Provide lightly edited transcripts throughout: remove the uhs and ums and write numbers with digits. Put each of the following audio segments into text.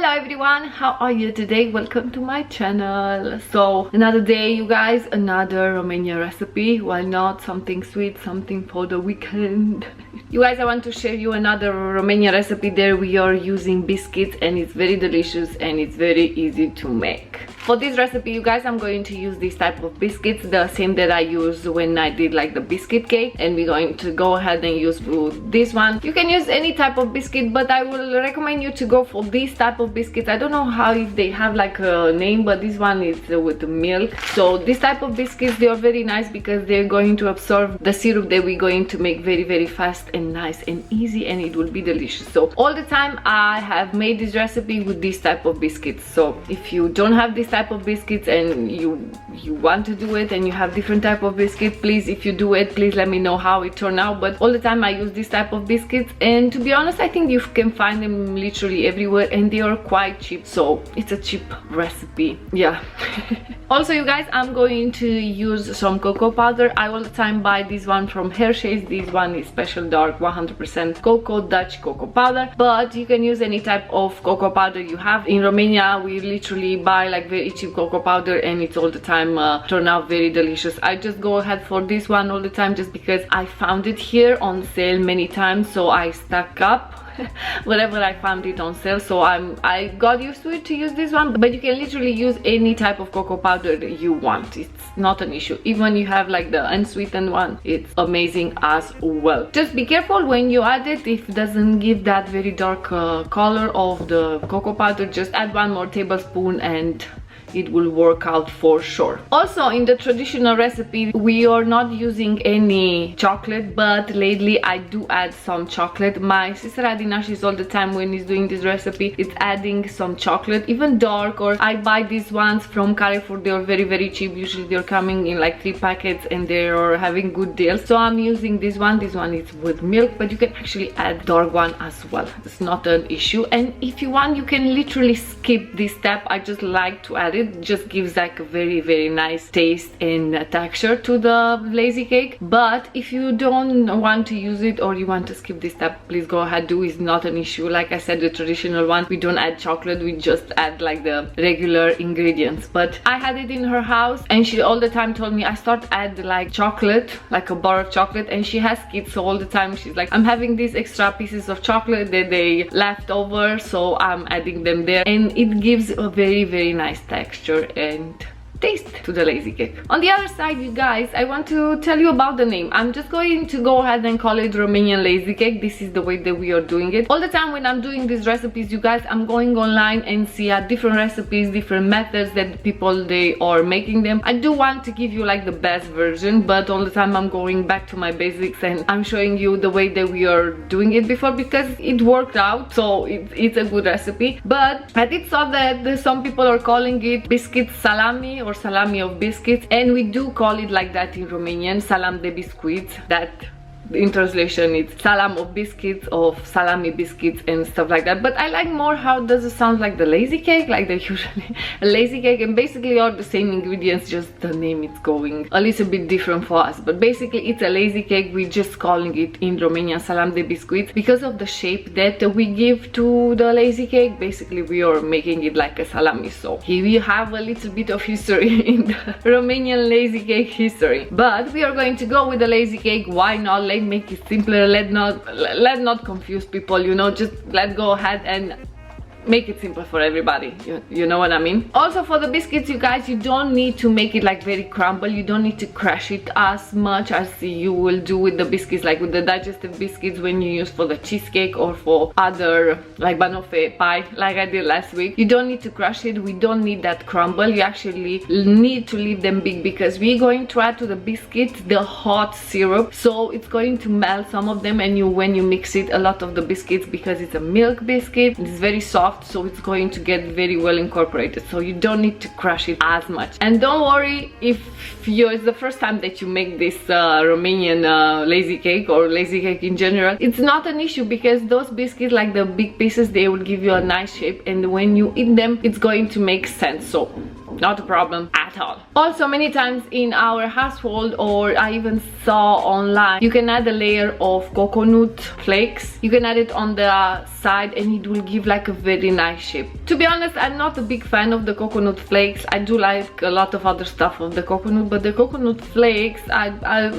Hello everyone, how are you today? Welcome to my channel. So another day, you guys, another Romanian recipe. Why not something sweet, something for the weekend? You guys, I want to share you another Romanian recipe. There we are using biscuits and it's very delicious and it's very easy to make. For this recipe, you guys, I'm going to use this type of biscuits, the same that I used when I did like the biscuit cake, and we're going to go ahead and use this one. You can use any type of biscuit, but I will recommend you to go for this type of biscuits. I don't know how if they have like a name, but this one is with milk. So this type of biscuits, they are very nice because they're going to absorb the syrup that we're going to make very fast and nice and easy, and it will be delicious. So all the time I have made this recipe with this type of biscuits. So if you don't have this type of biscuits and you want to do it and you have different type of biscuit, please, if you do it, please let me know how it turned out. But all the time I use this type of biscuits, and to be honest, I think you can find them literally everywhere and they are quite cheap, so it's a cheap recipe. Yeah. Also, you guys, I'm going to use some cocoa powder. I all the time buy this one from Hershey's. This one is special dark 100% cocoa, Dutch cocoa powder, but you can use any type of cocoa powder you have. In Romania we literally buy like very cheap cocoa powder and it's all the time turn out very delicious. I just go ahead for this one all the time just because I found it here on sale many times, so I stack up wherever I found it on sale. So I got used to it to use this one, but you can literally use any type of cocoa powder that you want. It's not an issue. Even you have like the unsweetened one, it's amazing as well. Just be careful when you add it, if it doesn't give that very dark color of the cocoa powder, just add 1 more tablespoon and it will work out for sure. Also, in the traditional recipe we are not using any chocolate, but lately I do add some chocolate. My sister Adina, she's all the time when he's doing this recipe, it's adding some chocolate, even dark, or I buy these ones from Carrefour. They are very cheap. Usually they're coming in like 3 packets and they are having good deals, so I'm using this one. This one is with milk, but you can actually add dark one as well. It's not an issue, and if you want you can literally skip this step. I just like to add it. Just gives like a very nice taste and texture to the lazy cake. But if you don't want to use it or you want to skip this step, please go ahead, do. It's not an issue. Like I said, the traditional one, we don't add chocolate, we just add like the regular ingredients. But I had it in her house and she all the time told me I start add like chocolate, like a bar of chocolate, and she has kids, so all the time she's like, I'm having these extra pieces of chocolate that they left over, so I'm adding them there, and it gives a very nice texture and taste to the lazy cake. On the other side, you guys, I want to tell you about the name. I'm just going to go ahead and call it Romanian lazy cake. This is the way that we are doing it. All the time when I'm doing these recipes, you guys, I'm going online and see different recipes, different methods that people they are making them. I do want to give you like the best version, but all the time I'm going back to my basics and I'm showing you the way that we are doing it before because it worked out, so it's a good recipe. But I did saw that some people are calling it biscuits salami or salami of biscuits, and we do call it like that in Romanian, salam de biscuits. That in translation it's salam of biscuits, of salami biscuits and stuff like that. But I like more how does it sound like the lazy cake, like the usually a lazy cake, and basically all the same ingredients, just the name is going a little bit different for us. But basically it's a lazy cake. We're just calling it in Romanian salam de biscuits because of the shape that we give to the lazy cake. Basically we are making it like a salami. So here we have a little bit of history in the Romanian lazy cake history. But we are going to go with the lazy cake. Why not? Make it simpler. Let not confuse people, you know, just let's go ahead and make it simple for everybody. You know what I mean? Also, for the biscuits, you guys, you don't need to make it like very crumble. You don't need to crush it as much as you will do with the biscuits, like with the digestive biscuits when you use for the cheesecake or for other like banoffee pie like I did last week. You don't need to crush it. We don't need that crumble. You actually need to leave them big because we're going to add to the biscuits the hot syrup, so it's going to melt some of them, and when you mix it, a lot of the biscuits, because it's a milk biscuit, it's very soft, so it's going to get very well incorporated, so you don't need to crush it as much. And don't worry if it's the first time that you make this Romanian lazy cake or lazy cake in general. It's not an issue because those biscuits, like the big pieces, they will give you a nice shape, and when you eat them it's going to make sense. So not a problem at all. Also, many times in our household, or I even saw online, you can add a layer of coconut flakes. You can add it on the side and it will give like a very nice shape. To be honest, I'm not a big fan of the coconut flakes. I do like a lot of other stuff of the coconut, but the coconut flakes,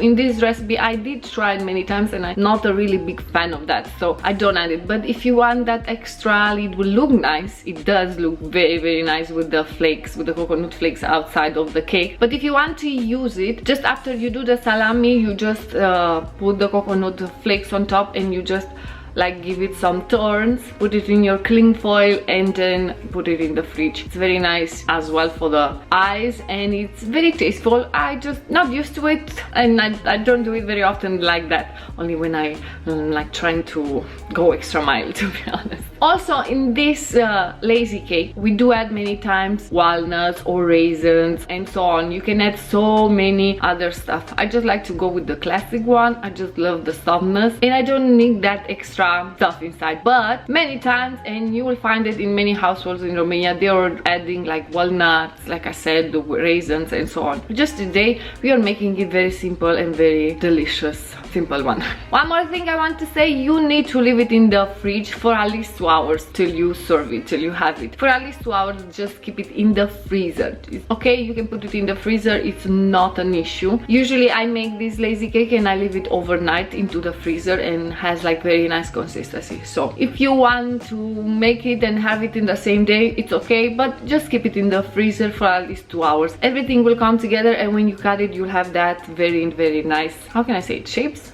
in this recipe I did try it many times and I'm not a really big fan of that, so I don't add it. But if you want that extra, it will look nice. It does look very nice with the flakes, with the coconut flakes outside of the cake. But if you want to use it, just after you do the salami, you just put the coconut flakes on top and you just like give it some turns, put it in your cling foil and then put it in the fridge. It's very nice as well for the eyes and it's very tasteful. I just not used to it and I don't do it very often like that, only when I like trying to go extra mile, to be honest. Also in this lazy cake we do add many times walnuts or raisins and so on. You can add so many other stuff. I just like to go with the classic one. I just love the softness and I don't need that extra stuff inside. But many times, and you will find it in many households in Romania, they are adding like walnuts, like I said, the raisins and so on. Just today we are making it very simple and very delicious. Simple one. One more thing I want to say, you need to leave it in the fridge for at least 2 hours till you serve it, till you have it. For at least 2 hours, just keep it in the freezer. Okay, you can put it in the freezer, it's not an issue. Usually I make this lazy cake and I leave it overnight into the freezer and has like very nice consistency. So if you want to make it and have it in the same day, it's okay, but just keep it in the freezer for at least 2 hours. Everything will come together and when you cut it, you'll have that very nice, how can I say it, shapes.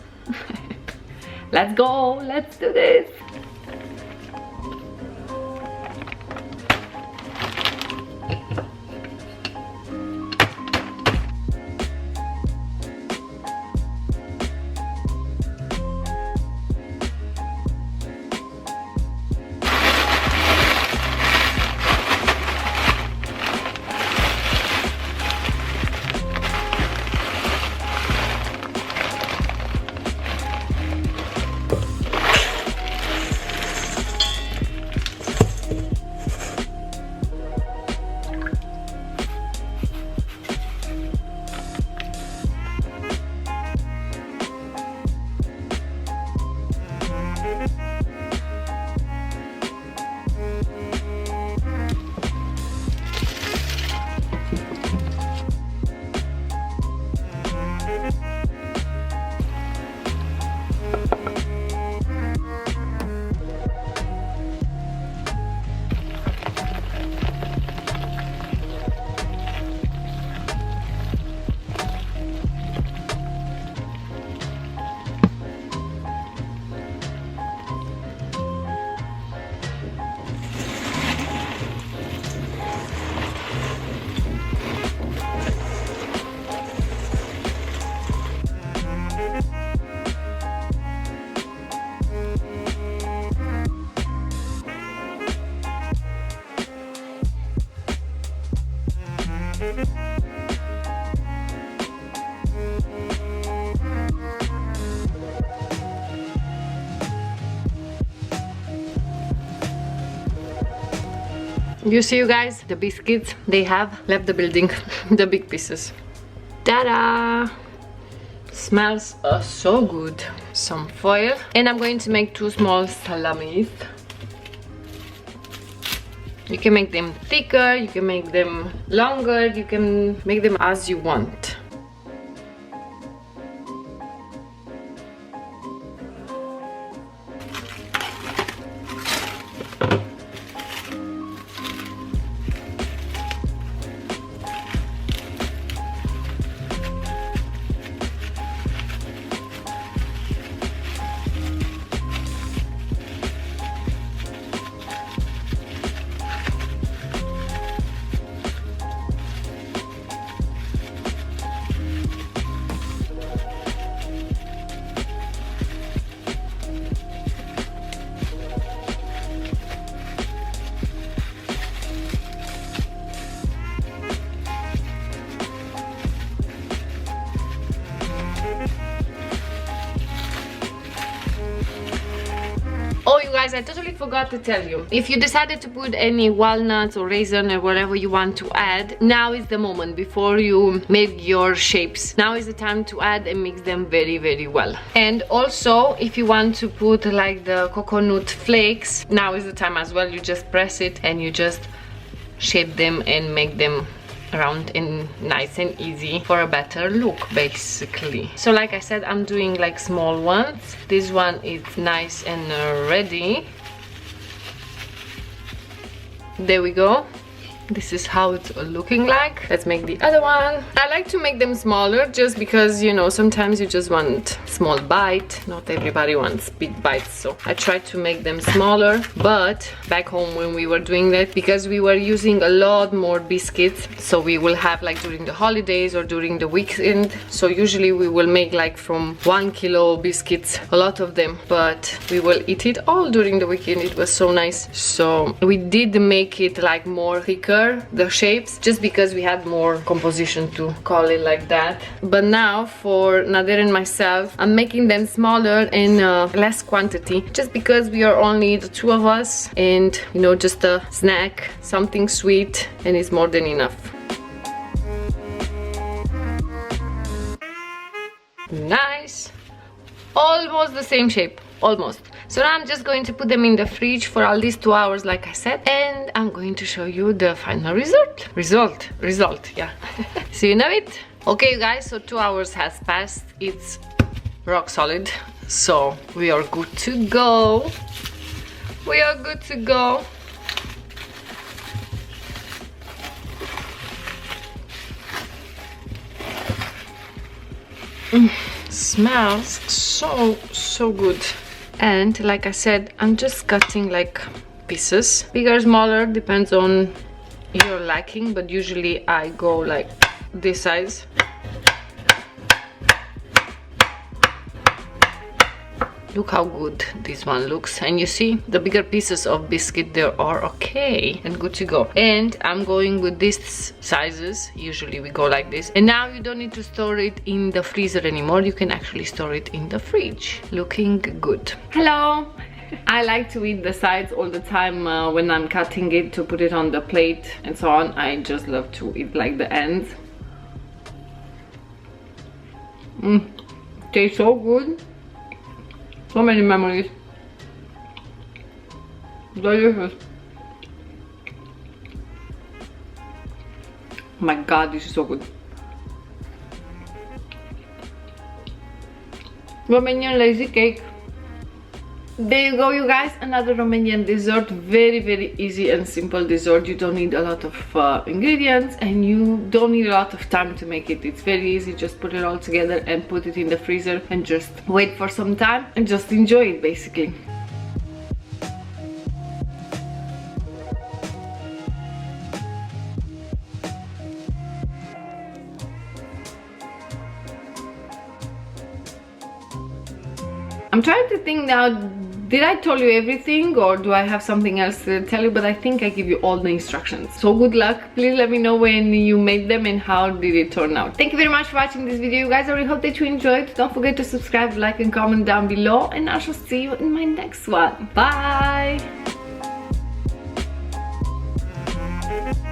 Let's go, let's do this. You see, you guys, the biscuits, they have left the building, the big pieces. Ta-da! Smells so good. Some foil. And I'm going to make 2 small salamis. You can make them thicker, you can make them longer, you can make them as you want. Oh, you guys, I totally forgot to tell you, if you decided to put any walnuts or raisin or whatever you want to add, now is the moment before you make your shapes. Now is the time to add and mix them very, very well. And also, if you want to put like the coconut flakes, now is the time as well. You just press it and you just shape them and make them round and nice and easy for a better look, basically. So like I said, I'm doing like small ones. This one is nice and ready. There we go. This is how it's looking like. Let's make the other one. I like to make them smaller just because, you know, sometimes you just want small bite. Not everybody wants big bites, so I try to make them smaller. But back home when we were doing that, because we were using a lot more biscuits, so we will have like during the holidays or during the weekend, so usually we will make like from 1 kilo biscuits, a lot of them, but we will eat it all during the weekend. It was so nice. So we did make it like more thicker, the shapes, just because we had more composition, to call it like that. But now for Nader and myself, I'm making them smaller and less quantity, just because we are only the two of us, and you know, just a snack, something sweet, and it's more than enough. Nice, almost the same shape, almost. So now I'm just going to put them in the fridge for at least 2 hours, like I said, and I'm going to show you the final result, yeah. See you in a bit. Okay, you guys, so 2 hours has passed. It's rock solid, so we are good to go. We are good to go. Smells so good. And like I said, I'm just cutting like pieces, bigger, smaller, depends on your liking, but usually I go like this size. Look how good this one looks, and you see the bigger pieces of biscuit, they are okay and good to go. And I'm going with these sizes. Usually we go like this, and now you don't need to store it in the freezer anymore. You can actually store it in the fridge. Looking good. Hello. I like to eat the sides all the time when I'm cutting it, to put it on the plate and so on. I just love to eat like the ends. Tastes so good. So many memories. Delicious. Oh my god, this is so good. Romanian lazy cake. There you go, you guys, another Romanian dessert. Very, very easy and simple dessert. You don't need a lot of ingredients, and you don't need a lot of time to make it. It's very easy. Just put it all together and put it in the freezer and just wait for some time and just enjoy it, basically. I'm trying to think now, did I tell you everything, or do I have something else to tell you? But I think I give you all the instructions. So good luck. Please let me know when you made them and how did it turn out. Thank you very much for watching this video, you guys. I really hope that you enjoyed. Don't forget to subscribe, like and comment down below, and I shall see you in my next one. Bye.